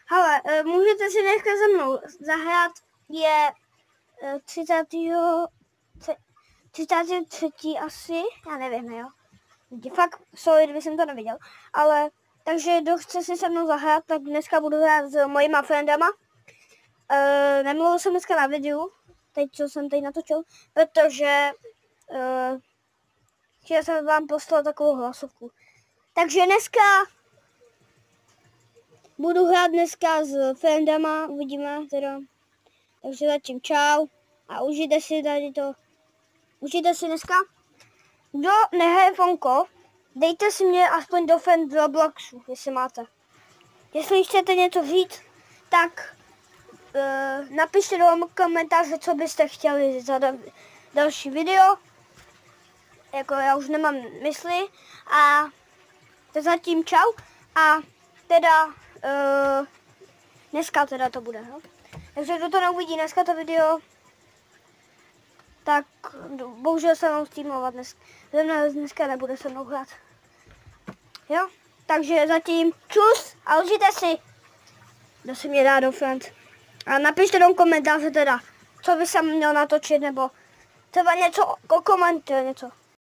Hele, můžete si dneska se mnou zahrát, je 33. asi, já nevím, jo. Fakt, sorry, kdyby jsem to neviděl, ale takže kdo chce si se mnou zahrát, tak dneska budu hrát s mojima friendama. Nemluvil jsem dneska na videu, teď co jsem teď natočil, protože chtěl jsem vám poslat takovou hlasovku. Takže dneska budu hrát s friendama, uvidíme teda. Takže zatím čau a užijte si tady to. Užijte si dneska. Kdo nehraje Fonko, dejte si mě aspoň do friend Robloxu, jestli máte. Jestli chcete něco říct, tak napište do komentáře, co byste chtěli za další video. Jako já už nemám mysli. A to zatím čau. A teda dneska teda to bude. No? Takže kdo to neuvidí dneska to video, tak bohužel se mnou streamovat dneska nebude se mnou hrát. Jo? Takže zatím čus a užijte si. Kdo si mě dá do friend. A napište do komentáře teda, co by se měl natočit, nebo třeba něco, komentujte něco.